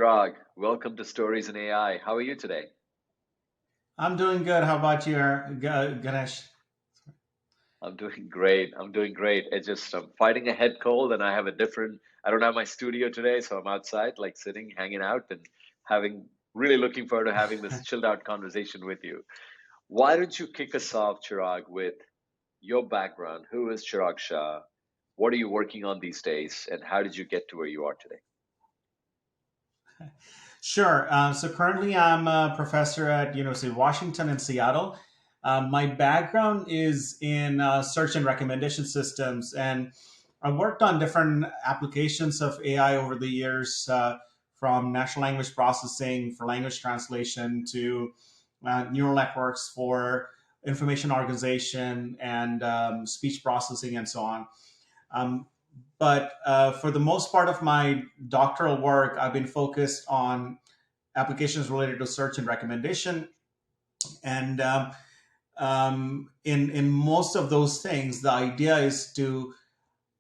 Chirag, welcome to Stories in AI. How are you today? I'm doing good. How about you, Ganesh? I'm doing great. I'm doing great. I'm fighting a head cold and I don't have my studio today, so I'm outside, like sitting, hanging out and having, really looking forward to having this chilled out conversation with you. Why don't you kick us off, Chirag, with your background? Who is Chirag Shah? What are you working on these days? And how did you get to where you are today? Sure. So currently, I'm a professor at University of Washington in Seattle. My background is in search and recommendation systems, and I worked on different applications of AI over the years, from natural language processing for language translation to neural networks for information organization and speech processing and so on. Um, but for the most part of my doctoral work, I've been focused on applications related to search and recommendation. And in most of those things, the idea is to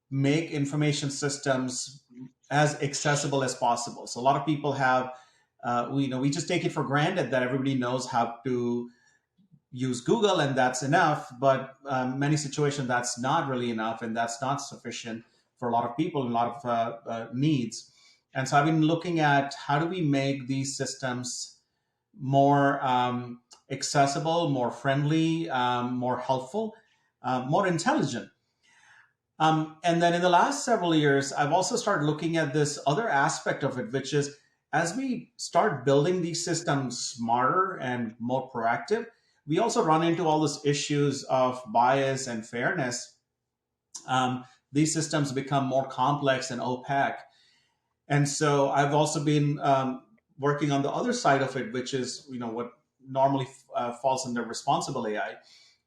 make information systems as accessible as possible. So a lot of people have, we just take it for granted that everybody knows how to use Google and that's enough. But many situations that's not really enough, and that's not sufficient for a lot of people and a lot of needs. And so I've been looking at how do we make these systems more accessible, more friendly, more helpful, more intelligent. And then in the last several years, I've also started looking at this other aspect of it, which is as we start building these systems smarter and more proactive, we also run into all these issues of bias and fairness. These systems become more complex and opaque. And so I've also been working on the other side of it, which is what normally falls under responsible AI,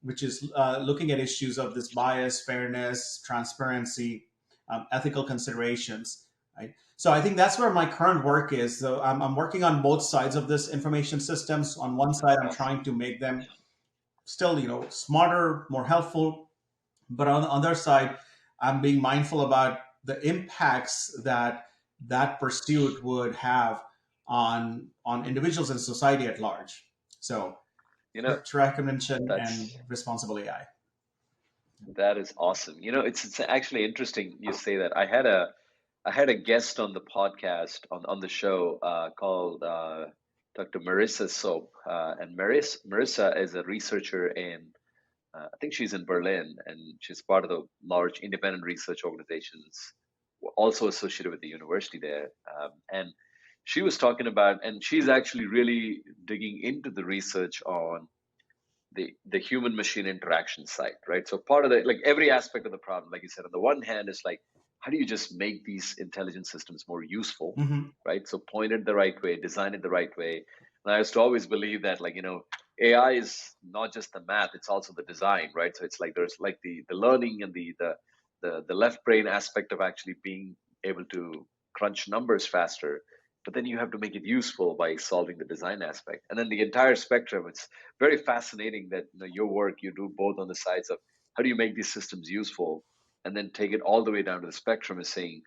which is looking at issues of this bias, fairness, transparency, ethical considerations. Right. So I think that's where my current work is. So I'm working on both sides of this information systems. On one side, That's I'm awesome. trying to make them still, smarter, more helpful. But on the other side, I'm being mindful about the impacts that that pursuit would have on individuals and society at large. So, You know, search recognition and that's responsible AI. that is awesome. It's actually interesting you say that. I had a guest on the podcast on the show called Dr. Marissa Soap, and Marissa is a researcher in I think she's in Berlin, and she's part of the large independent research organizations, also associated with the university there. And she was talking about, and she's actually really digging into the research on the human machine interaction side, right? So part of the, like, every aspect of the problem, like you said, on the one hand is like, how do you just make these intelligent systems more useful, Hmm. right? So point it the right way, design it the right way. And I used to always believe that, like, AI is not just the math, it's also the design, right? So it's like there's like the learning and the left brain aspect of actually being able to crunch numbers faster, but then you have to make it useful by solving the design aspect. And then the entire spectrum, it's very fascinating that your work, you do both on the sides of how do you make these systems useful, and then take it all the way down to the spectrum is saying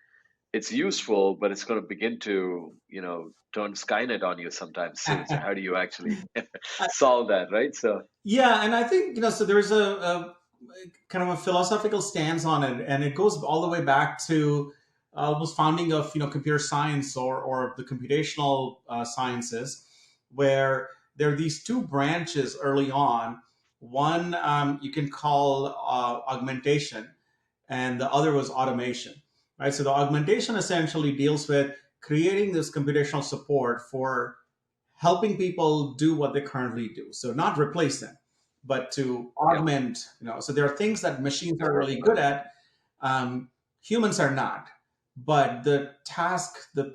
it's useful, but it's going to begin to turn Skynet on you sometime soon. So how do you actually solve that, right? So Yeah, and I think so. There's a kind of a philosophical stance on it, and it goes all the way back to almost founding of computer science or the computational sciences, where there are these two branches early on. One you can call augmentation, and the other was automation. Right. So the augmentation essentially deals with creating this computational support for helping people do what they currently do. So not replace them, but to yeah, augment. So there are things that machines are really good at. Humans are not. But the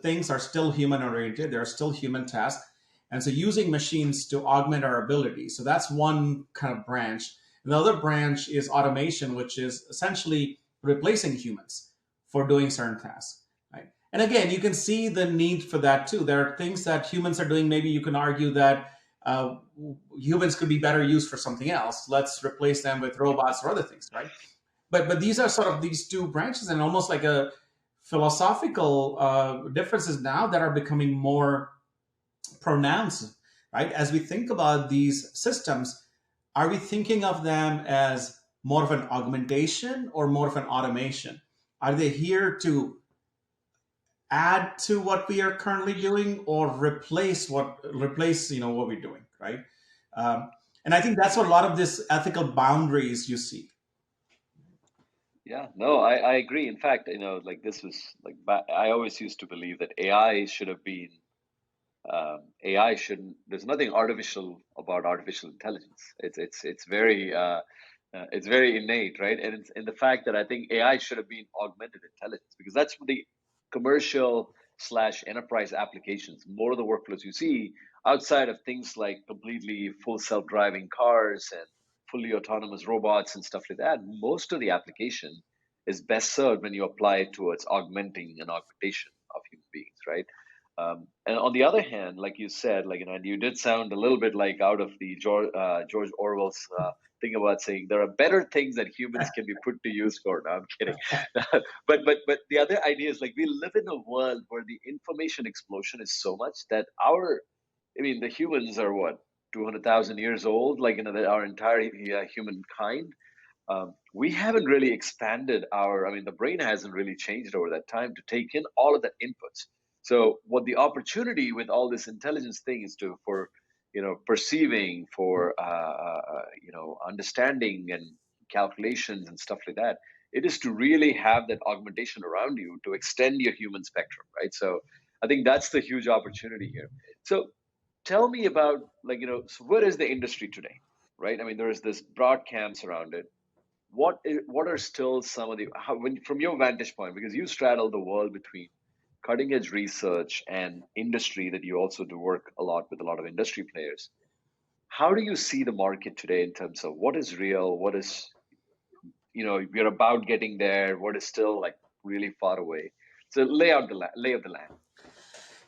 things are still human oriented. There are still human tasks. And so using machines to augment our ability. So that's one kind of branch. And the other branch is automation, which is essentially replacing humans for doing certain tasks. Right. And again, you can see the need for that too. There are things that humans are doing. Maybe you can argue that humans could be better used for something else. Let's replace them with robots or other things, right? But these are sort of these two branches, and almost like a philosophical differences now that are becoming more pronounced, right? As we think about these systems, are we thinking of them as more of an augmentation or more of an automation? Are they here to add to what we are currently doing or replace what we're doing, right? Um, and I think that's what a lot of this ethical boundaries you see. Yeah, no, I agree. In fact, like this was like I always used to believe that AI should have been AI shouldn't. There's nothing artificial about artificial intelligence. It's very innate, right? And it's in the fact that I think AI should have been augmented intelligence because that's what the commercial slash enterprise applications. More of the workflows you see outside of things like completely full self driving cars and fully autonomous robots and stuff like that. Most of the application is best served when you apply it towards augmenting and augmentation of human beings, right? And on the other hand, like you said, and you did sound a little bit like out of the George Orwell's thing about saying there are better things that humans can be put to use for. No, I'm kidding. But the other idea is like we live in a world where the information explosion is so much that I mean, the humans are what 200,000 years old, our entire humankind. We haven't really expanded I mean, the brain hasn't really changed over that time to take in all of that inputs. So, what the opportunity with all this intelligence thing is for, perceiving, for, understanding and calculations and stuff like that, it is to really have that augmentation around you to extend your human spectrum, right? So, I think that's the huge opportunity here. So, tell me about, so what is the industry today? Right? I mean, there is this broad camps around it. What are still some of the from your vantage point, because you straddle the world between cutting edge research and industry, that you also do work a lot with a lot of industry players. How do you see the market today in terms of what is real, what is, we're about getting there, what is still like really far away? So lay of the land.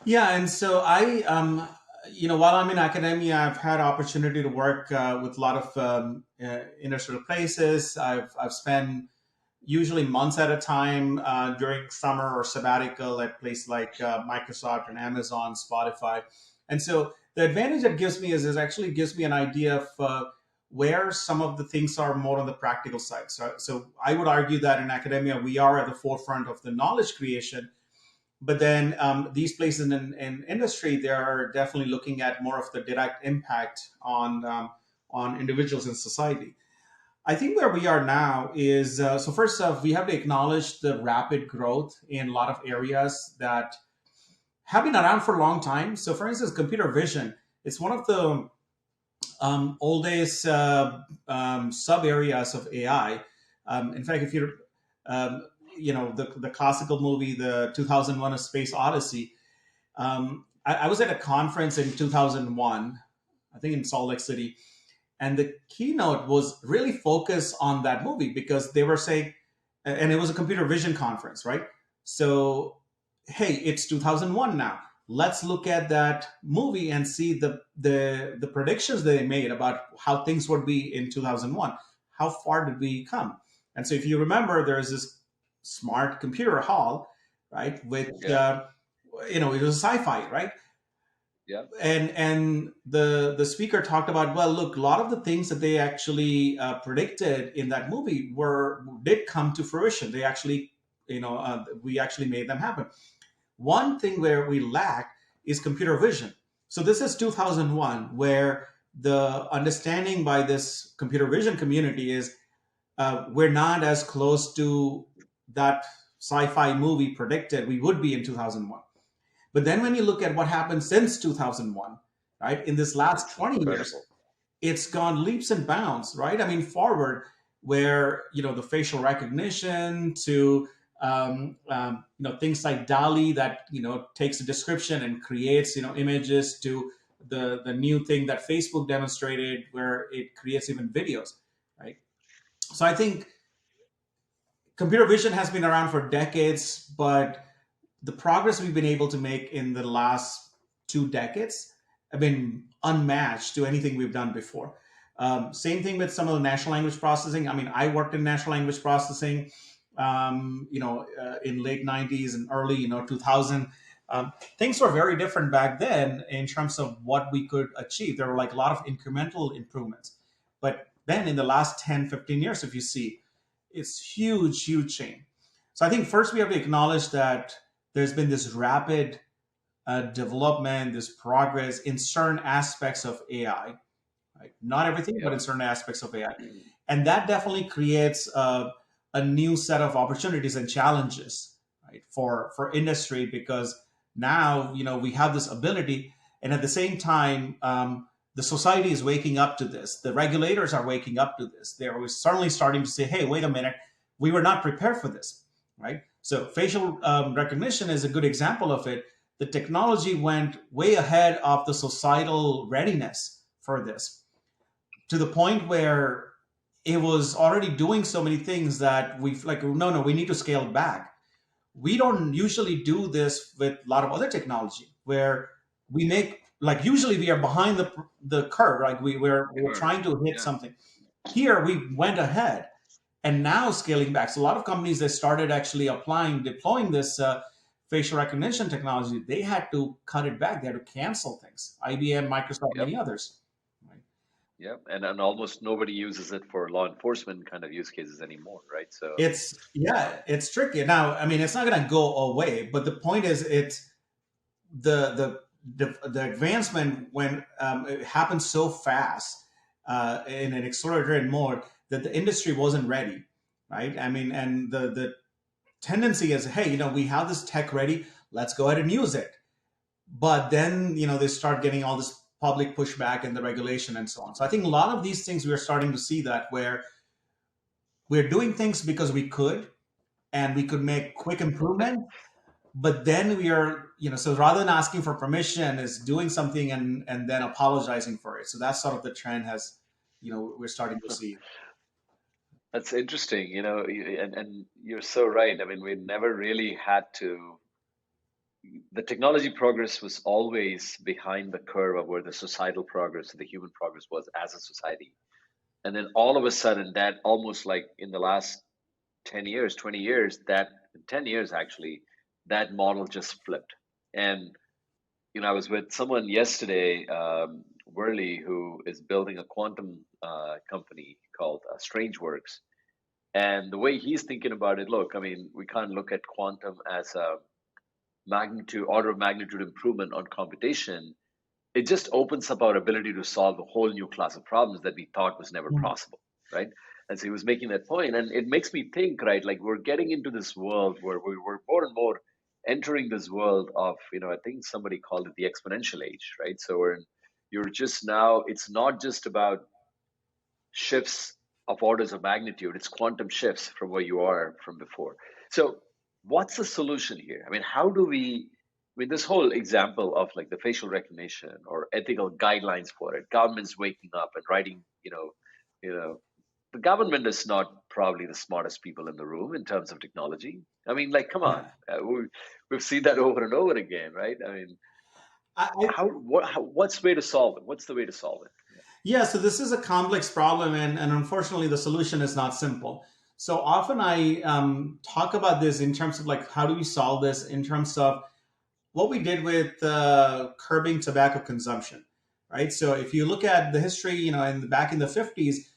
Yeah, and so while I'm in academia, I've had opportunity to work with a lot of industrial places. I've spent usually months at a time during summer or sabbatical at places like Microsoft and Amazon, Spotify. And so the advantage that gives me is actually gives me an idea of where some of the things are more on the practical side. So I would argue that in academia, we are at the forefront of the knowledge creation. But then these places in industry, they are definitely looking at more of the direct impact on individuals in society. I think where we are now is so first off, we have to acknowledge the rapid growth in a lot of areas that have been around for a long time. So, for instance, computer vision, it's one of the oldest sub areas of AI. In fact, if you're, the classical movie, the 2001 A Space Odyssey, I was at a conference in 2001, I think in Salt Lake City, and the keynote was really focused on that movie because they were saying, and it was a computer vision conference, right? So, hey, it's 2001 now. Let's look at that movie and see the predictions they made about how things would be in 2001. How far did we come? And so, if you remember, there is this smart computer hall, right? Which Yeah, it was sci-fi, right? yeah, And the speaker talked about, well, look, a lot of the things that they actually predicted in that movie were did come to fruition. They actually, we actually made them happen. One thing where we lack is computer vision. So this is 2001, where the understanding by this computer vision community is we're not as close to that sci-fi movie predicted we would be in 2001. But then when you look at what happened since 2001, right, in this last it's 20 years, incredible. it's gone leaps and bounds, right? I mean, forward, where, the facial recognition to, things like DALI that, takes a description and creates, images, to the new thing that Facebook demonstrated where it creates even videos, right? So I think computer vision has been around for decades, but the progress we've been able to make in the last 2 decades have been unmatched to anything we've done before. Same thing with some of the natural language processing. I mean, I worked in natural language processing. in late 90s and early 2000. Things were very different back then in terms of what we could achieve. There were like a lot of incremental improvements. But then in the last 10, 15 years, if you see, it's huge, huge change. So I think first we have to acknowledge that there's been this rapid development, this progress in certain aspects of AI, right? Not everything, but Yeah. in certain aspects of AI. And that definitely creates a new set of opportunities and challenges, right, for industry, because now we have this ability, and at the same time, the society is waking up to this. The regulators are waking up to this. They're certainly starting to say, "Hey, wait a minute, we were not prepared for this," right? So facial recognition is a good example of it. The technology went way ahead of the societal readiness for this, to the point where it was already doing so many things that we've like, no, no, we need to scale back. We don't usually do this with a lot of other technology where we make, like, usually we are behind the curve, like we're Sure. trying to hit Yeah. something. Here we went ahead and now scaling back. So a lot of companies that started actually deploying this facial recognition technology, they had to cut it back. They had to cancel things. IBM, Microsoft, Yep. many others. Right? Yep. And almost nobody uses it for law enforcement kind of use cases anymore, right? So It's tricky. Now, I mean, it's not going to go away, but the point is, it's the advancement when it happened so fast in an accelerated mode that the industry wasn't ready, right? I mean, and the tendency is, hey, we have this tech ready, let's go ahead and use it. But then they start getting all this public pushback and the regulation and so on. So I think a lot of these things, we are starting to see that where we're doing things because we could, and we could make quick improvement, but then we are, so rather than asking for permission, is doing something and then apologizing for it. So that's sort of the trend has, we're starting to see. that's interesting, and you're so right. I mean, we never really had to. The technology progress was always behind the curve of where the societal progress, the human progress was as a society. And then all of a sudden, that almost like in the last 10 years, 20 years, that 10 years actually, that model just flipped. And, I was with someone yesterday, Worley, who is building a quantum company called StrangeWorks. And the way he's thinking about it, look, I mean, we can't look at quantum as a order of magnitude improvement on computation. It just opens up our ability to solve a whole new class of problems that we thought was never Mhm. possible, right? And so he was making that point, and it makes me think, right? Like we're getting into this world where we're more and more entering this world of, I think somebody called it the exponential age, right? So you're just now. It's not just about shifts of orders of magnitude; it's quantum shifts from where you are from before. So, what's the solution here? I mean, how do we? I mean, this whole example of like the facial recognition or ethical guidelines for it, governments waking up and writing, you know, the government is not probably the smartest people in the room in terms of technology. I mean, like, come on, Yeah. we've seen that over and over again, right? I mean, I, what's way to solve it? What's the way to solve it? Yeah, so this is a complex problem, and unfortunately, the solution is not simple. So often I talk about this in terms of like, how do we solve this in terms of what we did with curbing tobacco consumption, right? So if you look at the history, back in the 50s,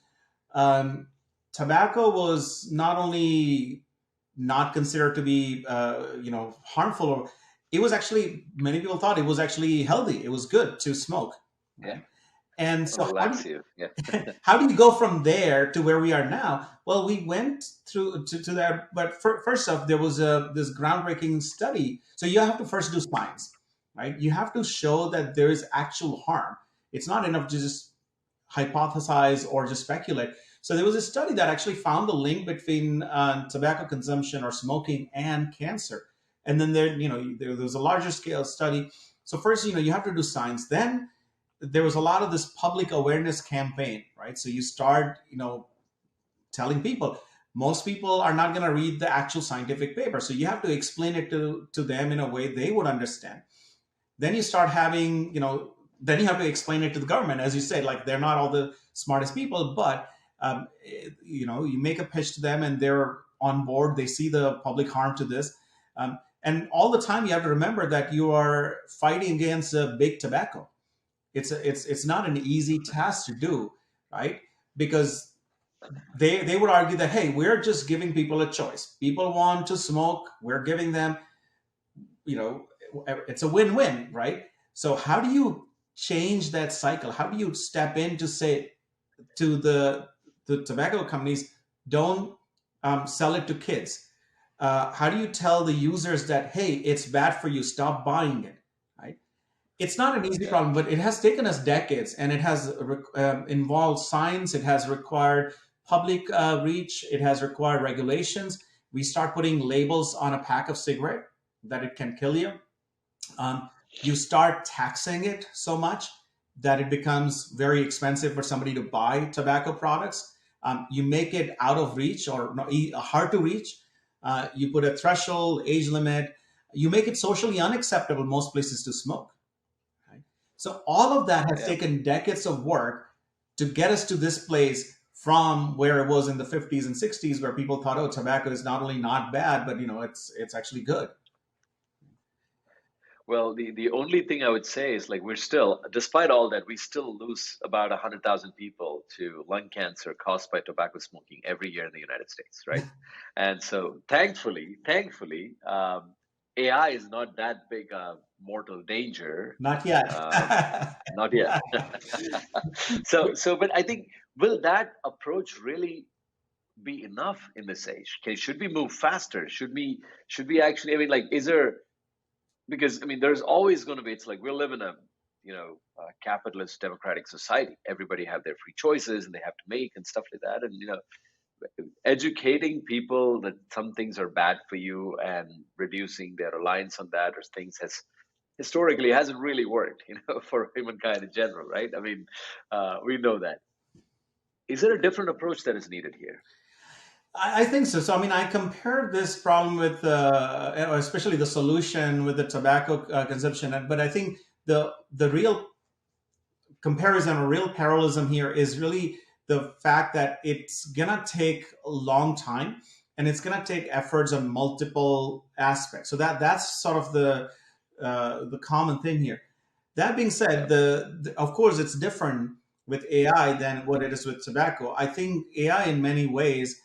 um, tobacco was not only not considered to be, harmful, it was actually, many people thought it was actually healthy. It was good to smoke, Yeah, right? And it'll so relax you. Yeah. how do you go from there to where we are now? Well, we went through to that, but first off, there was this groundbreaking study. So you have to first do science, right? You have to show that there is actual harm. It's not enough to just hypothesize or just speculate. So there was a study that actually found the link between tobacco consumption or smoking and cancer. And then there was a larger scale study. So first, you have to do science. Then there was a lot of this public awareness campaign, right? So you start, telling people. Most people are not going to read the actual scientific paper, so you have to explain it to them in a way they would understand. Then you start having, then you have to explain it to the government, as you say, like they're not all the smartest people, but you make a pitch to them, and they're on board. They see the public harm to this. And all the time, you have to remember that you are fighting against big tobacco. It's not an easy task to do, right? Because they would argue that, hey, we're just giving people a choice. People want to smoke, we're giving them, you know, it's a win-win, right? So how do you change that cycle? How do you step in to say to the tobacco companies, don't sell it to kids? How do you tell the users that, hey, it's bad for you, stop buying it, right? It's not an easy Yeah. problem, but it has taken us decades, and it has involved science. It has required public reach. It has required regulations. We start putting labels on a pack of cigarette that it can kill you. You start taxing it so much that it becomes very expensive for somebody to buy tobacco products. You make it out of reach or hard to reach. You put a threshold, age limit. You make it socially unacceptable in most places to smoke. Right? So all of that has Yeah. taken decades of work to get us to this place from where it was in the 50s and 60s, where people thought, oh, tobacco is not only not bad, but it's actually good. Well, the only thing I would say is like we're still, despite all that, we still lose about 100,000 people to lung cancer caused by tobacco smoking every year in the United States, right? And so, thankfully, AI is not that big a mortal danger. Not yet. Um, Not yet. But I think will that approach really be enough in this age? Should we move faster? Should we actually? I mean, like, is there because I mean, there's always going to be. It's like we live in a capitalist democratic society. Everybody have their free choices and they have to make and stuff like that. And educating people that some things are bad for you and reducing their reliance on that or things has historically hasn't really worked. For humankind in general, right? I mean, we know that. Is there a different approach that is needed here? I think so. So, I mean, I compared this problem with, especially the solution with the tobacco consumption. But I think the real comparison or real parallelism here is really the fact that it's gonna take a long time, and it's gonna take efforts on multiple aspects. So that's sort of the common thing here. That being said, Yeah. of course it's different with AI than what it is with tobacco. I think AI in many ways,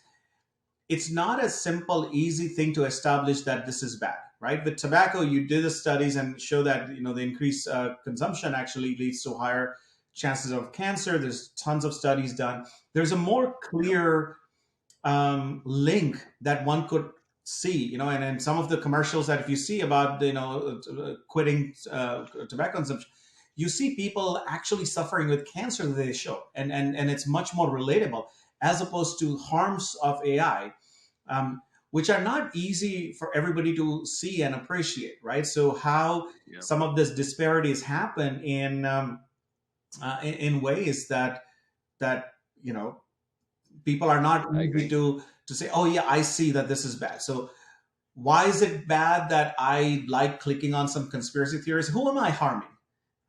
it's not a simple, easy thing to establish that this is bad, right? With tobacco, you did the studies and show that the increased consumption actually leads to higher chances of cancer. There's tons of studies done. There's a more Yep. clear link that one could see, and some of the commercials that if you see about quitting tobacco consumption, you see people actually suffering with cancer that they show, and it's much more relatable as opposed to harms of AI, which are not easy for everybody to see and appreciate, right? So how Yeah. some of this disparities happen in ways that people are not I easy agree. to say, oh yeah, I see that this is bad. So why is it bad that I like clicking on some conspiracy theories? Who am I harming,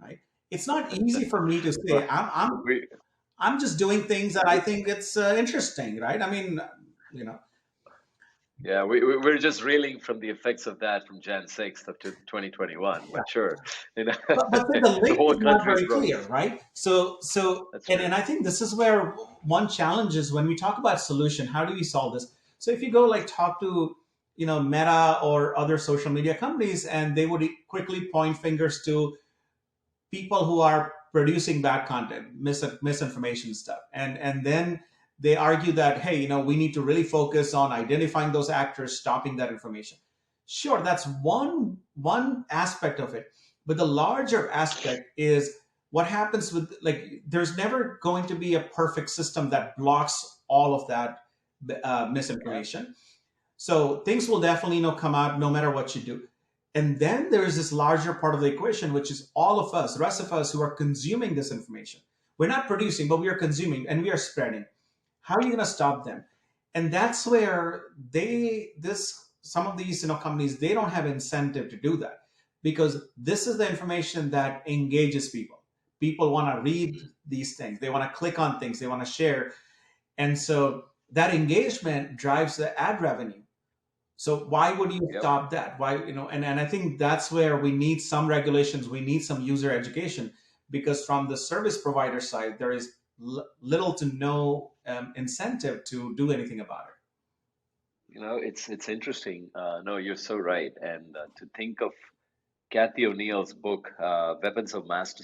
right? It's not easy for me to say Well, I'm we I'm just doing things that I we think it's interesting, right? I mean, you know, yeah, we're just reeling from the effects of that from Jan 6th of 2021. yeah. But sure, But say the the link whole is not country is very broke. clear, right? So That's and, true. and I think this is where one challenge is when we talk about solution, how do we solve this? So if you go like talk to Meta or other social media companies, and they would quickly point fingers to people who are producing bad content, misinformation stuff, and then they argue that, hey, we need to really focus on identifying those actors, stopping that information. Sure, that's one aspect of it, but the larger aspect is what happens with, like, there's never going to be a perfect system that blocks all of that Yeah, misinformation. So things will definitely come out no matter what you do. And then there is this larger part of the equation, which is all of us, the rest of us who are consuming this information. We're not producing, but we are consuming and we are spreading. How are you going to stop them? And that's where some of these companies, they don't have incentive to do that, because this is the information that engages people. People want to read these things. They want to click on things. They want to share. And so that engagement drives the ad revenue. So why would you Yep. stop that? Why, and I think that's where we need some regulations, we need some user education, because from the service provider side, there is little to no incentive to do anything about it. It's interesting. No, you're so right. And to think of Kathy O'Neill's book, Weapons of Yeah. Math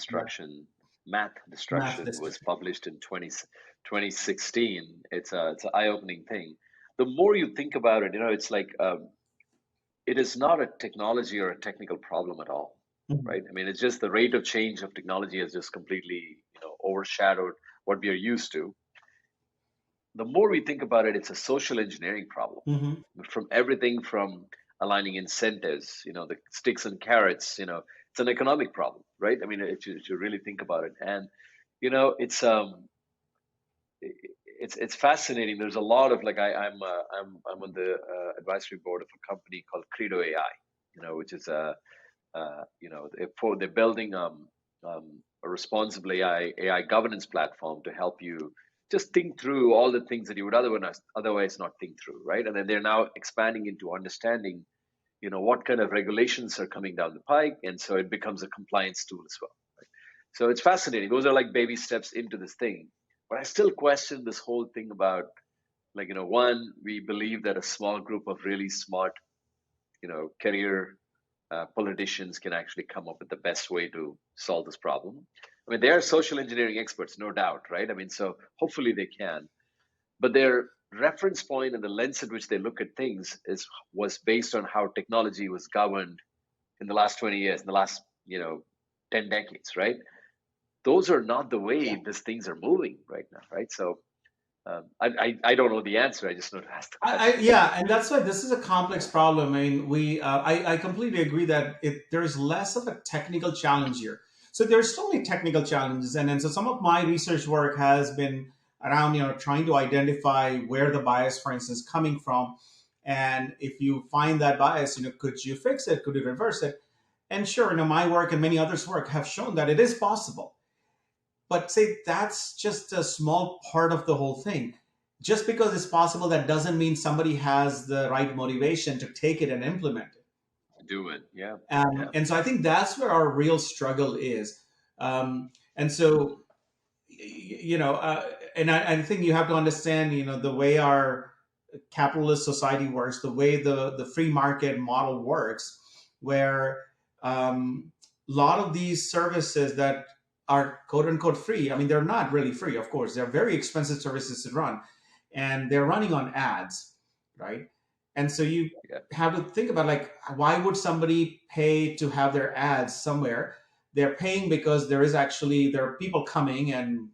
Math Destruction, was district. published in 2016. It's an eye-opening thing. The more you think about it, it's like it is not a technology or a technical problem at all, Mhm. right? I mean, it's just the rate of change of technology has just completely, overshadowed what we are used to. The more we think about it, it's a social engineering problem. Mhm. From everything from aligning incentives, the sticks and carrots, it's an economic problem, right? I mean, if you really think about it, and you know, it's um, it's fascinating. There's a lot of like I'm on the advisory board of a company called Credo AI, which is they're building a responsible AI governance platform to help you just think through all the things that you would otherwise not think through, right? And then they're now expanding into understanding, what kind of regulations are coming down the pike, and so it becomes a compliance tool as well. Right? So it's fascinating. Those are like baby steps into this thing, but I still question this whole thing about like one, we believe that a small group of really smart career politicians can actually come up with the best way to solve this problem. I mean, they are social engineering experts, no doubt, right? I mean, so hopefully they can, but their reference point and the lens at which they look at things was based on how technology was governed in the last 20 years, in the last 10 decades, right? Those are not the way Yeah. these things are moving right now, right? So I don't know the answer. I just know to ask the question. Yeah, and that's why this is a complex problem. I mean, I completely agree that there's less of a technical challenge here. So there's so many technical challenges, and so some of my research work has been around, trying to identify where the bias, for instance, coming from, and if you find that bias, could you fix it? Could you reverse it? And sure, my work and many others' work have shown that it is possible. But say that's just a small part of the whole thing. Just because it's possible, that doesn't mean somebody has the right motivation to take it and implement it. Do it. Yeah. Yeah. And so I think that's where our real struggle is. And so, and I think you have to understand, the way our capitalist society works, the way the free market model works, where a lot of these services that are quote unquote free, I mean, they're not really free, of course. They're very expensive services to run, and they're running on ads, right? And so you Yeah. have to think about, like, why would somebody pay to have their ads somewhere? They're paying because there are people coming and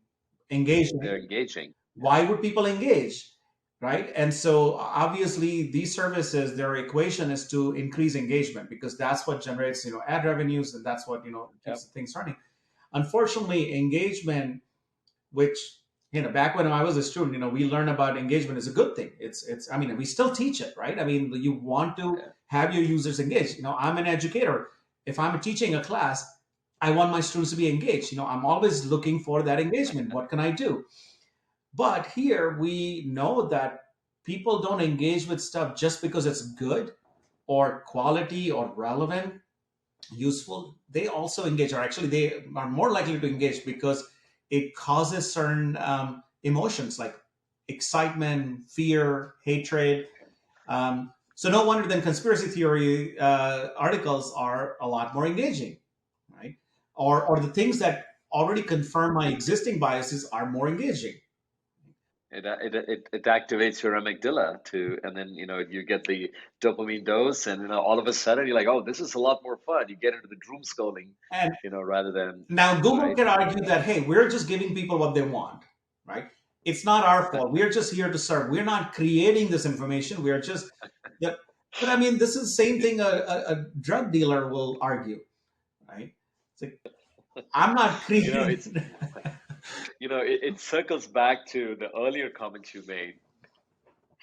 They're engaging. engaging. Yeah. Why would people engage, right? And so obviously these services, their equation is to increase engagement, because that's what generates ad revenues, and that's what Yeah. keeps things running. Unfortunately, engagement, which, back when I was a student, we learned about engagement is a good thing. It's I mean, we still teach it, right? I mean, you want to Yeah. have your users engaged. I'm an educator. If I'm teaching a class, I want my students to be engaged. I'm always looking for that engagement. What can I do? But here we know that people don't engage with stuff just because it's good or quality or relevant, useful. They also engage, or actually, they are more likely to engage because it causes certain emotions like excitement, fear, hatred. So no wonder then conspiracy theory articles are a lot more engaging, right? Or the things that already confirm my existing biases are more engaging. It activates your amygdala and then you get the dopamine dose, and all of a sudden you're like, oh, this is a lot more fun. You get into the doom scrolling, And rather than now Google right. can argue that, hey, we're just giving people what they want, right? It's not our fault. We're just here to serve. We're not creating this information. We're just, yeah. But I mean, this is the same thing a drug dealer will argue, right? It's like, I'm not It's creating. it circles back to the earlier comments you made.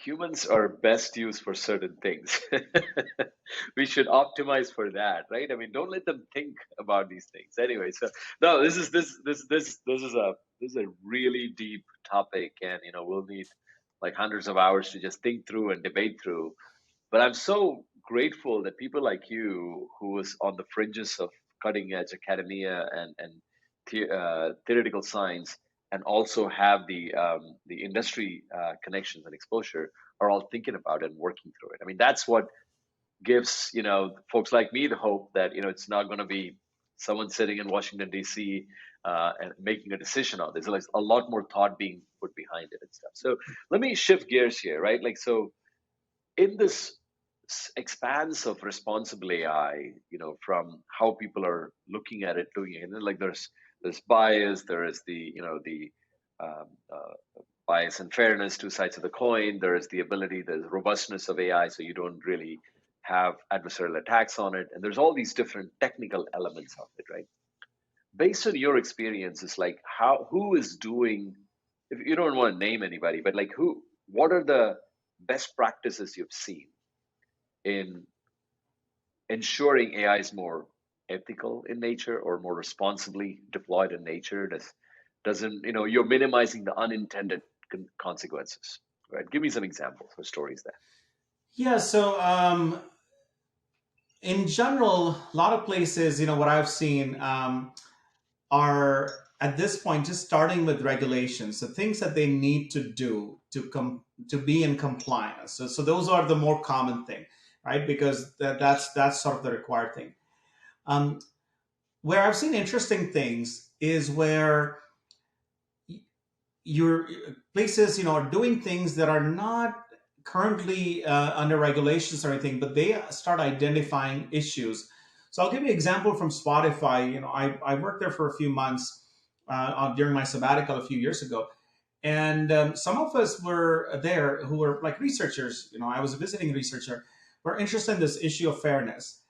Humans are best used for certain things. We should optimize for that, right? I mean, don't let them think about these things. Anyway, so no, this is a really deep topic, and we'll need like hundreds of hours to just think through and debate through. But I'm so grateful that people like you, who was on the fringes of cutting edge academia and theoretical science, and also have the industry connections and exposure, are all thinking about it and working through it. I mean, that's what gives folks like me the hope that it's not going to be someone sitting in Washington D.C. And making a decision on this. There's a lot more thought being put behind it and stuff. So let me shift gears here, right? Like, so in this expanse of responsible AI, from how people are looking at it, doing it, and then, like, there's bias, there is the bias and fairness, two sides of the coin. There is the ability, there's robustness of AI, so you don't really have adversarial attacks on it, and there's all these different technical elements of it, right? Based on your experiences, like, who is doing, if you don't want to name anybody, but like, what are the best practices you've seen in ensuring AI is more ethical in nature or more responsibly deployed in nature? Doesn't you're minimizing the unintended consequences, right? Give me some examples or stories there. Yeah. So in general, a lot of places, what I've seen are at this point just starting with regulations, so things that they need to do to be in compliance. So those are the more common thing, right? Because that's sort of the required thing. Um, where I've seen interesting things is where your places, are doing things that are not currently under regulations or anything, but they start identifying issues. So I'll give you an example from Spotify. I worked there for a few months during my sabbatical a few years ago, and some of us were there who were like researchers. I was a visiting researcher. We're interested in this issue of fairness.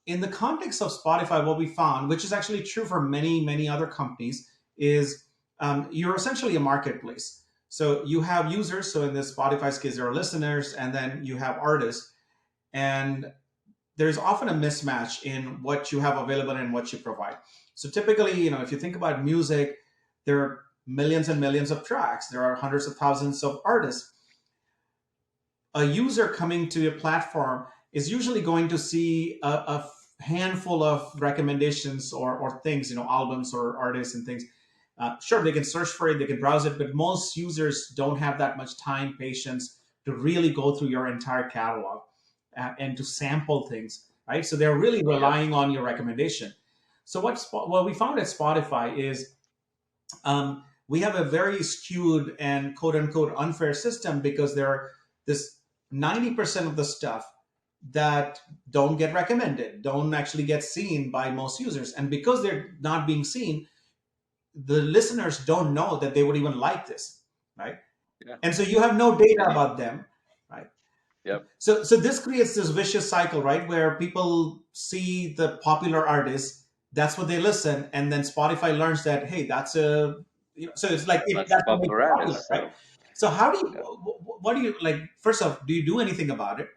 In the context of Spotify, what we found, which is actually true for many, many other companies, is you're essentially a marketplace. So you have users. So in this Spotify's case, there are listeners, and then you have artists. And there's often a mismatch in what you have available and what you provide. So typically, if you think about music, there are millions and millions of tracks. There are hundreds of thousands of artists. A user coming to a platform is usually going to see a handful of recommendations or things, albums or artists and things. Sure, they can search for it, they can browse it, but most users don't have that much time, patience to really go through your entire catalog and to sample things, right? So they're really Yep. relying on your recommendation. So what we found at Spotify is we have a very skewed and quote unquote unfair system because there are this 90% of the stuff that don't get recommended, don't actually get seen by most users. And because they're not being seen, the listeners don't know that they would even like this, right? Yeah. And so you have no data And about them, right? yep. So this creates this vicious cycle, right? Where people see the popular artists, that's what they listen, and then Spotify learns that, hey, that's a, so it's like if That's the that's what makes popular it popular, artist. right? So So how do you, yeah. what do you like? First off, do you do anything about it?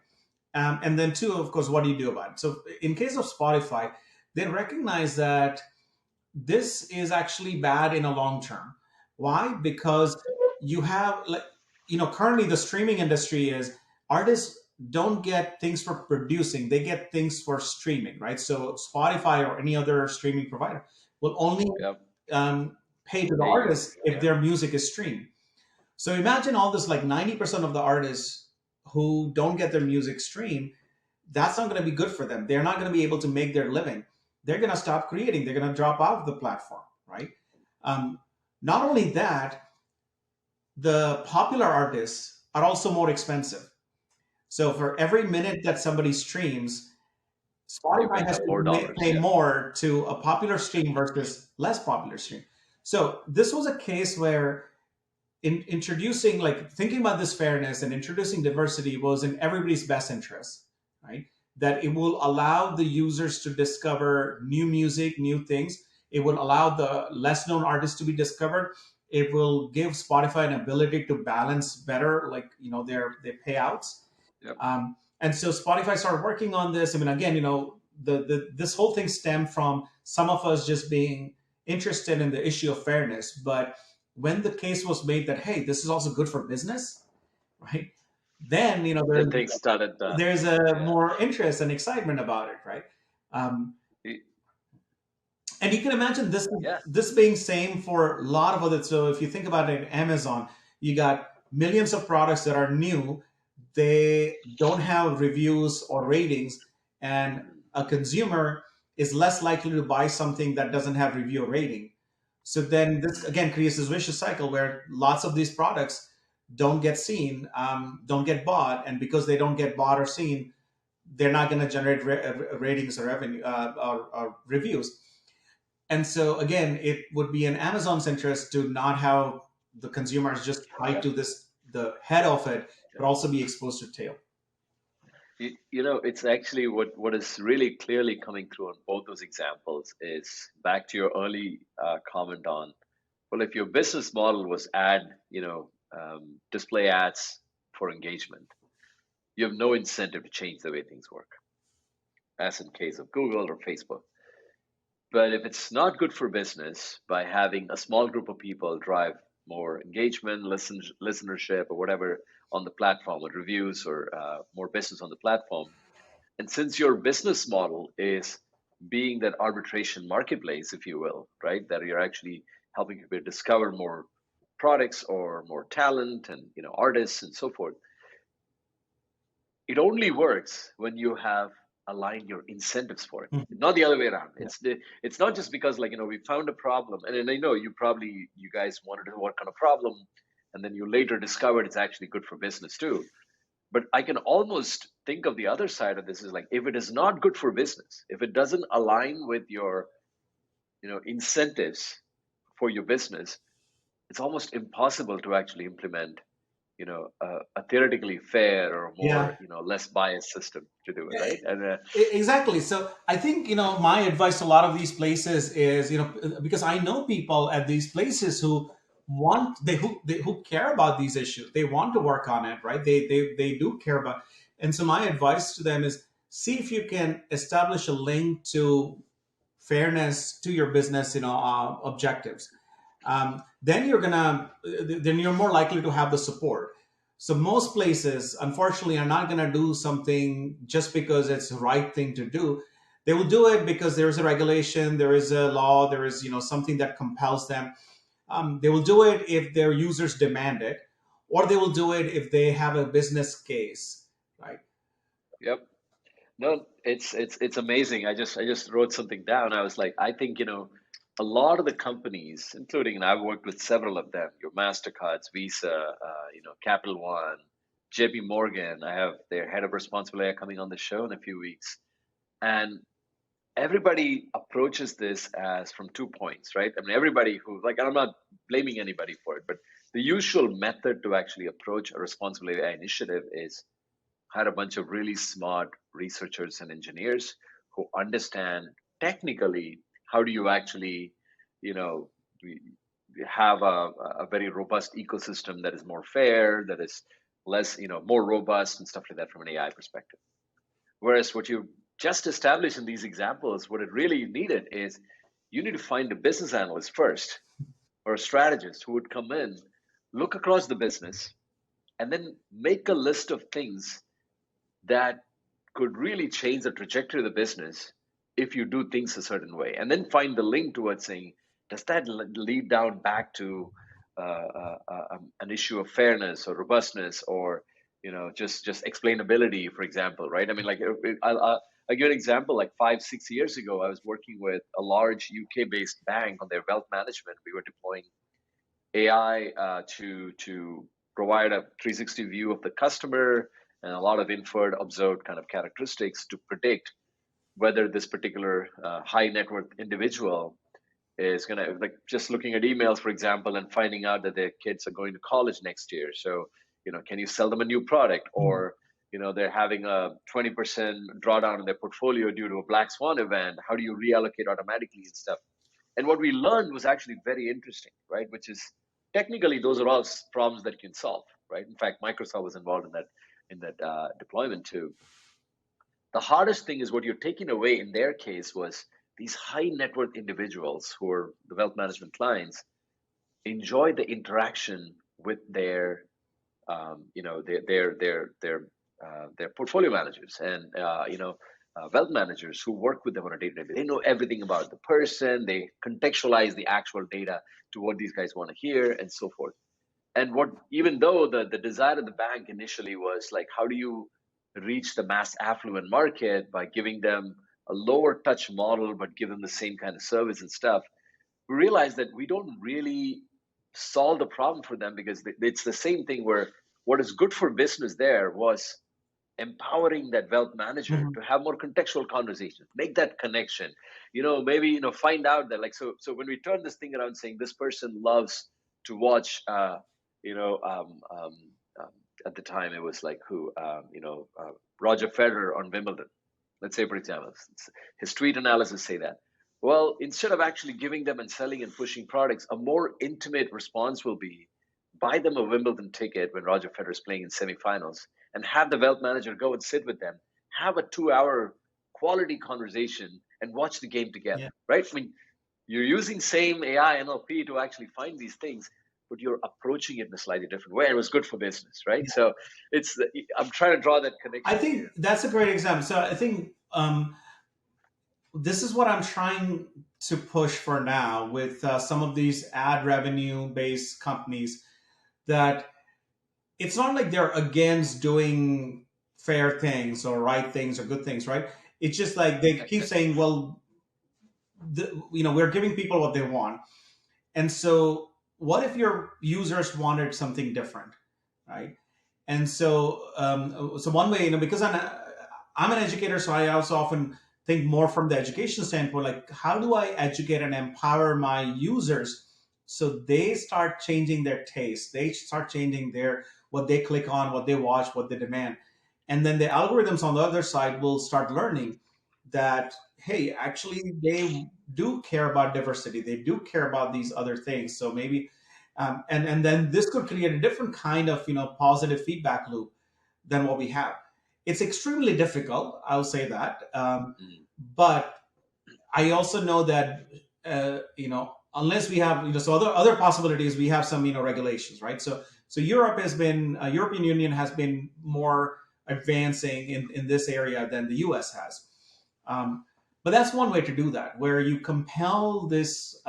And then two, of course, what do you do about it? So in case of Spotify, they recognize that this is actually bad in a long term. Why? Because you have like, currently the streaming industry is artists don't get things for producing, they get things for streaming, right? So Spotify or any other streaming provider will only Yep. pay to the Pay you. artist if Yeah. their music is streamed. So imagine all this, like 90% of the artists who don't get their music streamed, that's not going to be good for them. They're not going to be able to make their living. They're going to stop creating. They're going to drop out of the platform, right? Um, Not only that, the popular artists are also more expensive. So for every minute that somebody streams, You're Spotify paying has them more to dollars. pay Yeah. more to a popular stream versus less popular stream. So this was a case where introducing, like thinking about this fairness and introducing diversity was in everybody's best interest, right? That it will allow the users to discover new music, new things. It will allow the less known artists to be discovered. It will give Spotify an ability to balance better, like their payouts. Yep. And so Spotify started working on this. I mean, again, the this whole thing stemmed from some of us just being interested in the issue of fairness, but when the case was made that, hey, this is also good for business, right? Then Then things started. there's a Yeah. more interest and excitement about it, right? Um, Y- and you can imagine Yeah. this being same for a lot of other. So if you think about it, Amazon, you got millions of products that are new. They don't have reviews or ratings, and Mm. a consumer is less likely to buy something that doesn't have review or rating. So then this again creates this vicious cycle where lots of these products don't get seen, don't get bought, and because they don't get bought or seen, they're not going to generate ratings or revenue or reviews. And so again, it would be in Amazon's interest to not have the consumers just tied Yeah. to this the head of it, Yeah. but also be exposed to tail. It's actually what is really clearly coming through on both those examples is back to your early comment on, well, if your business model was display ads for engagement, you have no incentive to change the way things work, as in case of Google or Facebook. But if it's not good for business by having a small group of people drive more engagement, listenership, or whatever on the platform, with reviews or more business on the platform, and since your business model is being that arbitration marketplace, if you will, right, that you're actually helping people discover more products or more talent and artists and so forth, it only works when you have aligned your incentives for it, Mhm. not the other way around. Yeah. It's not just because we found a problem, and then I know you guys wanted to work on a problem, and then you later discovered it's actually good for business too. But I can almost think of the other side of this is like, if it is not good for business, if it doesn't align with your incentives for your business, it's almost impossible to actually implement a theoretically fair or more Yeah. less biased system to do it, right? And Exactly. So I think my advice to a lot of these places is because I know people at these places who who care about these issues. They want to work on it, right? They do care about. And so my advice to them is see if you can establish a link to fairness to your business, objectives. Then you're more likely to have the support. So most places, unfortunately, are not going to do something just because it's the right thing to do. They will do it because there is a regulation, there is a law, there is something that compels them. They will do it if their users demand it, or they will do it if they have a business case, right? yep. No, it's amazing. I just wrote something down. I was like, I think a lot of the companies, including, and I've worked with several of them, your Mastercards, Visa, Capital One, JP Morgan. I have their head of responsibility coming on the show in a few weeks, and everybody approaches this as from 2 points, right? I mean, everybody who, like, I'm not blaming anybody for it, but the usual method to actually approach a responsible AI initiative is hire a bunch of really smart researchers and engineers who understand technically how do you actually, you know, have a very robust ecosystem that is more fair, that is less, more robust and stuff like that from an AI perspective. Whereas what you just established in these examples, what it really needed is you need to find a business analyst first or a strategist who would come in, look across the business, and then make a list of things that could really change the trajectory of the business if you do things a certain way, and then find the link towards saying, does that lead down back to an issue of fairness or robustness, or just explainability, for example, right? I mean, like, I'll give an example. Like 5 6 years ago, I was working with a large UK based bank on their wealth management. We were deploying AI to provide a 360 view of the customer and a lot of inferred, observed kind of characteristics to predict whether this particular high net worth individual is going to, like, just looking at emails, for example, and finding out that their kids are going to college next year. So, can you sell them a new product? Mhm. Or, they're having a 20% drawdown in their portfolio due to a black swan event. How do you reallocate automatically and stuff? And what we learned was actually very interesting, right? Which is, technically, those are all problems that you can solve, right? In fact, Microsoft was involved in that deployment too. The hardest thing is what you're taking away in their case was these high net worth individuals who are the wealth management clients. enjoy the interaction with their their portfolio managers and wealth managers who work with them on a day-to-day basis. They know everything about the person. They contextualize the actual data to what these guys want to hear and so forth. And what, even though the desire of the bank initially was like, how do you reach the mass affluent market by giving them a lower touch model but give them the same kind of service and stuff, we realized that we don't really solve the problem for them, because it's the same thing where what is good for business there was empowering that wealth manager Mhm. to have more contextual conversations, make that connection, maybe find out that, like, so when we turn this thing around saying this person loves to watch you know um, um, um, at the time it was like who Roger Federer on Wimbledon, let's say, for example, his tweet analysis say that, well, instead of actually giving them and selling and pushing products, a more intimate response will be buy them a Wimbledon ticket when Roger Federer is playing in semifinals, and have the wealth manager go and sit with them, have a 2 hour quality conversation, and watch the game together, Yeah. right? I mean, you're using same AI NLP to actually find these things, but you're approaching it in a slightly different way. And it was good for business, right? So it's I'm trying to draw that I connection think here. that's a great example. So I think this is what I'm trying to push for now with some of these ad revenue based companies, that it's not like they're against doing fair things or right things or good things, right? It's just like they keep saying, well, we're giving people what they want. And so, what if your users wanted something different, right? And so one way, because I'm an educator, so I also often think more from the education standpoint, like how do I educate and empower my users so they start changing their taste, they start changing their what they click on, what they watch, what they demand, and then the algorithms on the other side will start learning that hey, actually they do care about diversity, they do care about these other things. So maybe and then this could create a different kind of positive feedback loop than what we have. It's extremely difficult, I'll say that, Mm. but I also know that unless we have so other possibilities, we have some regulations, right? So Europe has been European Union has been more advancing in this area than the U.S. has. But that's one way to do that, where you compel this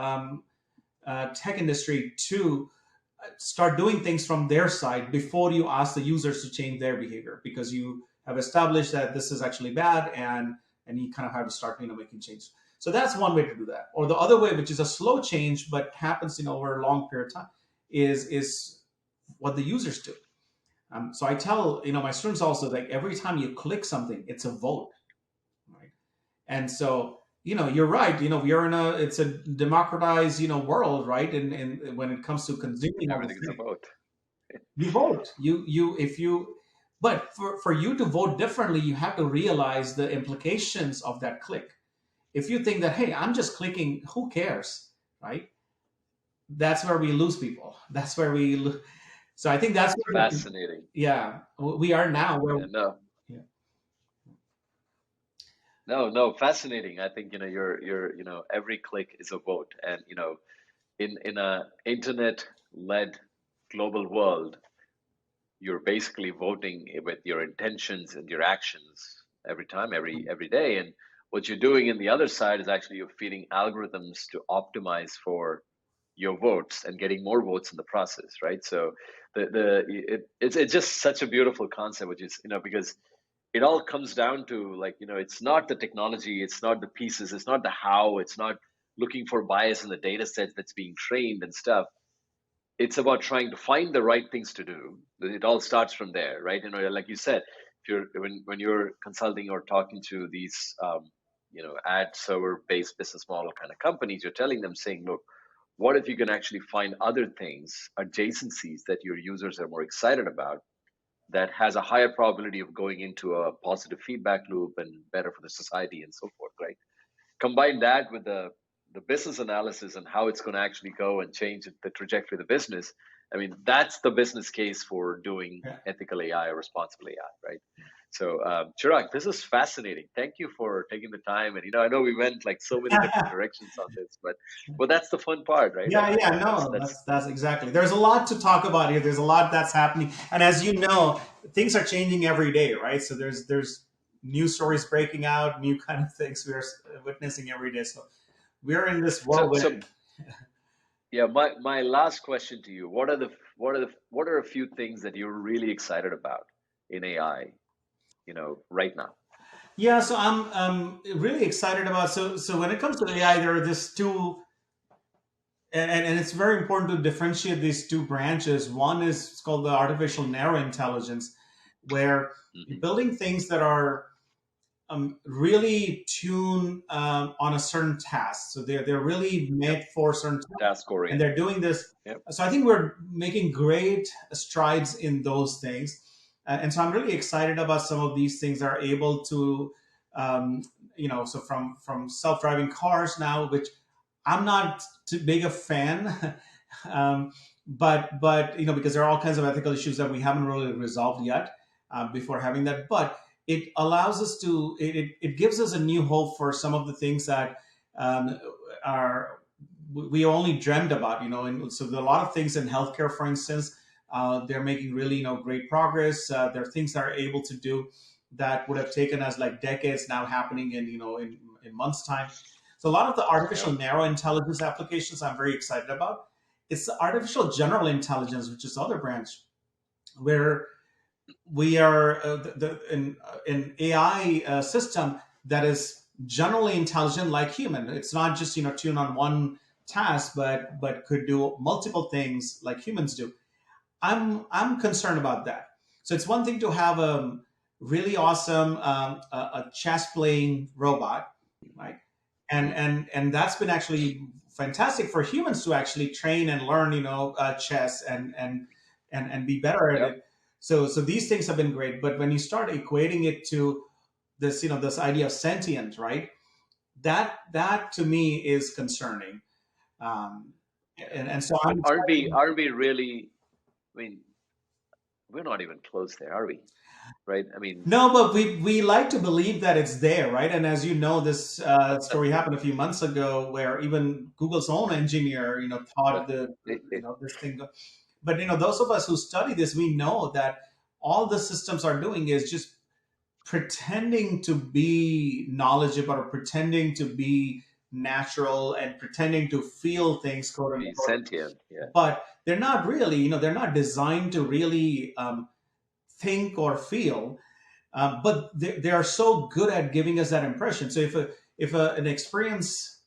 tech industry to start doing things from their side before you ask the users to change their behavior, because you have established that this is actually bad, and you kind of have to start making changes. So that's one way to do that. Or the other way, which is a slow change but happens over a long period of time, is what the users do. So I tell my students also, like, every time you click something, it's a vote, right? And so you're right. We are in a it's a democratized world, right? And when it comes to consuming all the Everything is a things, vote. you vote. You if you But for you to vote differently, you have to realize the implications of that click. If you think that, hey, I'm just clicking, who cares, right? That's where we lose people. That's where so I think that's where Fascinating. yeah, we are now where Yeah, no, yeah. no, fascinating. I think every click is a vote, and in a internet led global world, you're basically voting with your intentions and your actions every time, every day. And what you're doing in the other side is actually you're feeding algorithms to optimize for your votes and getting more votes in the process, right? So it's just such a beautiful concept, which is because it all comes down to, like, it's not the technology, it's not the pieces, it's not the how, it's not looking for bias in the data set that's being trained and stuff. It's about trying to find the right things to do. It all starts from there, right? Like you said, if you're when you're consulting or talking to these ad server based business model kind of companies, you're telling them, saying, look, what if you can actually find other things, adjacencies that your users are more excited about, that has a higher probability of going into a positive feedback loop and better for the society and so forth, right? Combine that with the the business analysis and how it's going to actually go and change the trajectory of the business. I mean, that's the business case for doing Yeah. ethical AI or responsible AI, right? So, Chirag, this is fascinating. Thank you for taking the time. And I know we went like so many different directions on this, but well, that's the fun part, right? Yeah, yeah, no, That's that's exactly. There's a lot to talk about here. There's a lot that's happening, and as you know, things are changing every day, right? So there's new stories breaking out, new kind of things we are witnessing every day. So we're in this so. whirlwind. Yeah, my last question to you: what are a few things that you're really excited about in AI? Right now. Yeah, so I'm really excited about. So when it comes to AI, there are these two, and it's very important to differentiate these two branches. One is it's called the artificial narrow intelligence, where you're Hmm. building things that are really tune on a certain task. So they're really Yep. made for certain tasks, Task and they're oriented. doing this. Yep. So I think we're making great strides in those things, and so I'm really excited about some of these things that are able to, um, so from self driving cars now, which I'm not too big a fan. But because there are all kinds of ethical issues that we haven't really resolved yet before having that. But it allows us to it gives us a new hope for some of the things that um, are we only dreamed about, and so there are a lot of things in healthcare, for instance. They're making really great progress. There are things that are able to do that would have taken us like decades now happening in months time. So a lot of the artificial Yep. narrow intelligence applications I'm very excited about. It's the artificial general intelligence, which is the other branch where we are in AI system that is generally intelligent like human. It's not just tuned on one task, but could do multiple things like humans do. I'm concerned about that. So it's one thing to have a really awesome a chess playing robot, right? And Hmm. and and that's been actually fantastic for humans to actually train and learn, chess and be better at Yep. it. So these things have been great, but when you start equating it to this idea of sentient, right? That to me is concerning. Um, Yeah. and so But I'm excited. aren't we really? I mean, we're not even close there, are we? Right? I mean, No, but we like to believe that it's there, right? And as you know, this story happened a few months ago, where even Google's own engineer, thought this thing. But those of us who study this, we know that all the systems are doing is just pretending to be knowledgeable or pretending to be natural and pretending to feel things, quote be unquote. sentient. Yeah. But they're not really, they're not designed to really think or feel, but they are so good at giving us that impression. So if an experienced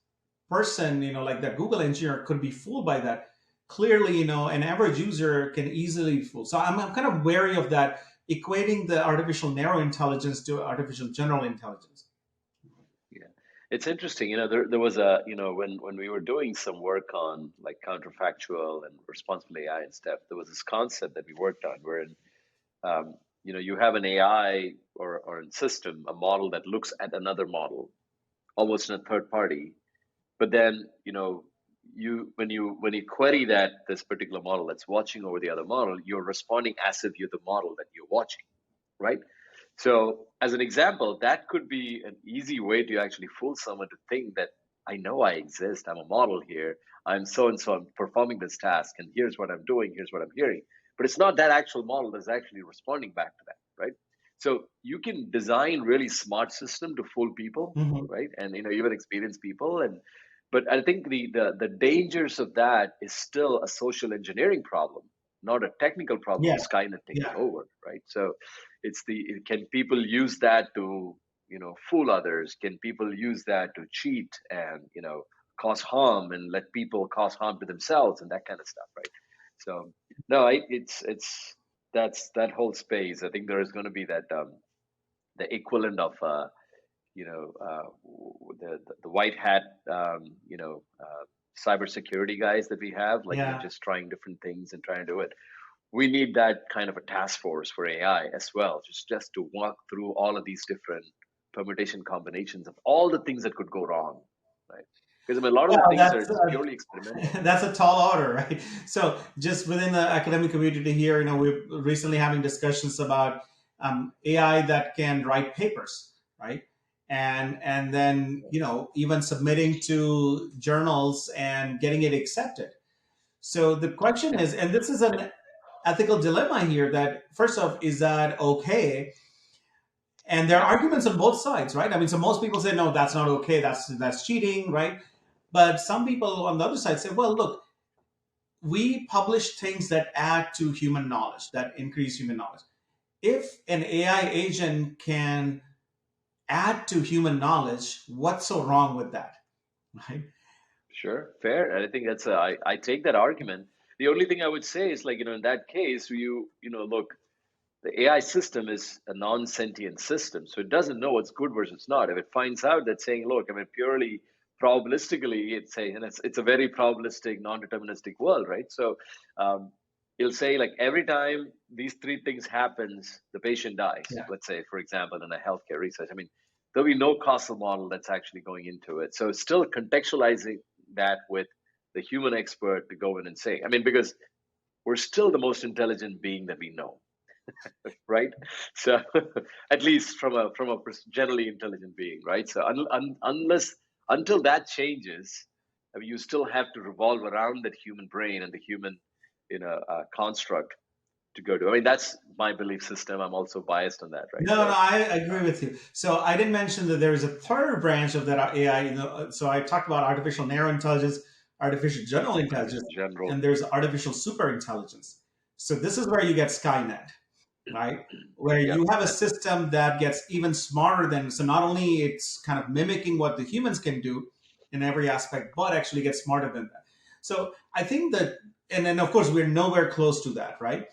person, like that Google engineer, could be fooled by that, clearly, an average user can easily fool. So I'm kind of wary of that, equating the artificial narrow intelligence to artificial general intelligence. Yeah. It's interesting. There was a, when we were doing some work on like counterfactual and responsible AI and stuff, there was this concept that we worked on wherein you have an AI or a system, a model that looks at another model, almost in a third party. But then, when you query this particular model that's watching over the other model, you're responding as if you're the model that you're watching, right? So, as an example, that could be an easy way to actually fool someone to think that I know I exist, I'm a model here, I'm so and so, I'm performing this task, and here's what I'm doing, here's what I'm hearing. But it's not that actual model that's actually responding back to that, right? So you can design really smart system to fool people, Hmm. right? And even experienced people. And but I think the dangers of that is still a social engineering problem, not a technical problem Yeah, of Skynet taking yeah. over, right? So can people use that to fool others? Can people use that to cheat and cause harm and let people cause harm to themselves and that kind of stuff, right? So no, it's that's that whole space. I think there is going to be that the equivalent of the white hat cybersecurity guys that we have, like Yeah. just trying different things and trying to do it. We need that kind of a task force for AI as well, just to walk through all of these different permutation combinations of all the things that could go wrong, right? Because I mean, a lot of the Well, things are just purely experimental. that's a tall order, right? So just within the academic community here, we're recently having discussions about AI that can write papers, right? And then even submitting to journals and getting it accepted. So the question Yeah, is, and this is an ethical dilemma here, that first off, is that okay? And there are yeah, arguments on both sides, right? I mean, so most people say no, that's not okay, that's cheating, right? But some people on the other side say, well, look, we publish things that add to human knowledge, that increase human knowledge. If an AI agent can add to human knowledge, what's so wrong with that, right? sure, fair. And I think I take that argument. The only thing I would say is, like, in that case, look, the AI system is a non-sentient system, so it doesn't know what's good versus not. If it finds out that saying, look, I mean, purely probabilistically, it's saying, and it's a very probabilistic, non-deterministic world, right? So um, it'll say, like, every time these three things happens, the patient dies. Yeah. Let's say, for example, in a healthcare research. I mean, there'll be no causal model that's actually going into it. So it's still contextualizing that with the human expert to go in and say. I mean, because we're still the most intelligent being that we know, right? So at least from a generally intelligent being, right? So unless until that changes, I mean, you still have to revolve around that human brain and the human, construct to go to. I mean, that's my belief system. I'm also biased on that, right? No, no, So I agree uh, with you. So I didn't mention that there is a third branch of that AI. So I talked about artificial narrow intelligence, artificial general artificial intelligence, general, and there's artificial super intelligence. So this is where you get Skynet, right? Where yeah, you have a and system that gets even smarter than, so not only it's kind of mimicking what the humans can do in every aspect, but actually gets smarter than that. So I think that, and then of course we're nowhere close to that, right?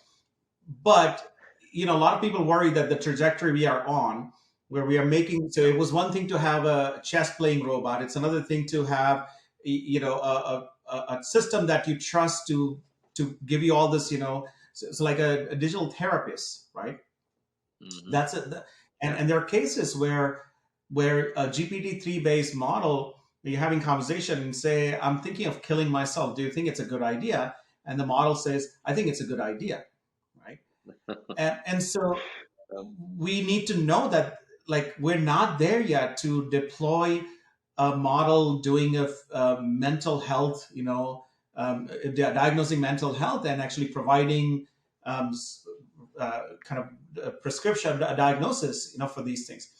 But a lot of people worry that the trajectory we are on, where we are making, so yeah, it was one thing to have a chess playing robot, it's another thing to have a system that you trust to give you all this, so like a digital therapist, right? hmm, That's it. And yeah, and there are cases where a GPT-3 based model, you're having conversation and say, I'm thinking of killing myself. Do you think it's a good idea? And the model says, I think it's a good idea, right? And so we need to know that, like, we're not there yet to deploy a model doing a mental health, diagnosing mental health and actually providing kind of a prescription, a diagnosis, for these things.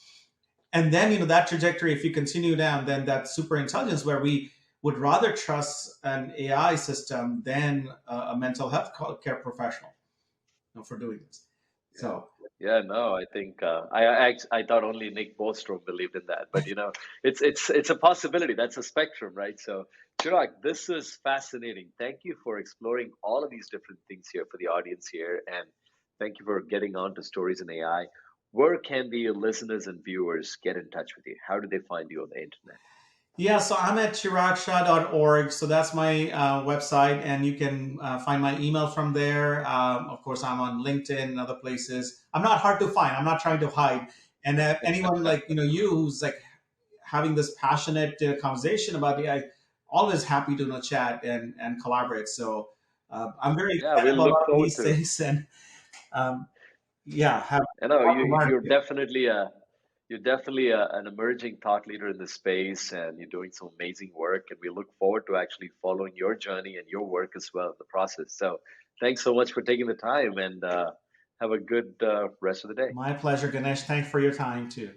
And then, that trajectory, if you continue down, then that super intelligence where we would rather trust an AI system than a mental health care professional, for doing this. yeah. So Yeah, no, I think I thought only Nick Bostrom believed in that, but it's a possibility. That's a spectrum, right? So, Chirag, this is fascinating. Thank you for exploring all of these different things here for the audience here, and thank you for getting on to stories in AI. Where can the listeners and viewers get in touch with you? How do they find you on the internet? yeah, so I'm at chiragsha.org. So that's my website, and you can find my email from there. Of course, I'm on LinkedIn and other places. I'm not hard to find. I'm not trying to hide. And anyone like you who's like having this passionate conversation about AI, always happy to chat and collaborate. So I'm very Yeah, excited we'll about a look lot of forward these to. things, and um, yeah, have I know a lot to learn. you're definitely an emerging thought leader in this space, and you're doing some amazing work. And we look forward to actually following your journey and your work as well in the process. So, thanks so much for taking the time, and have a good rest of the day. My pleasure, Ganesh. Thanks for your time too.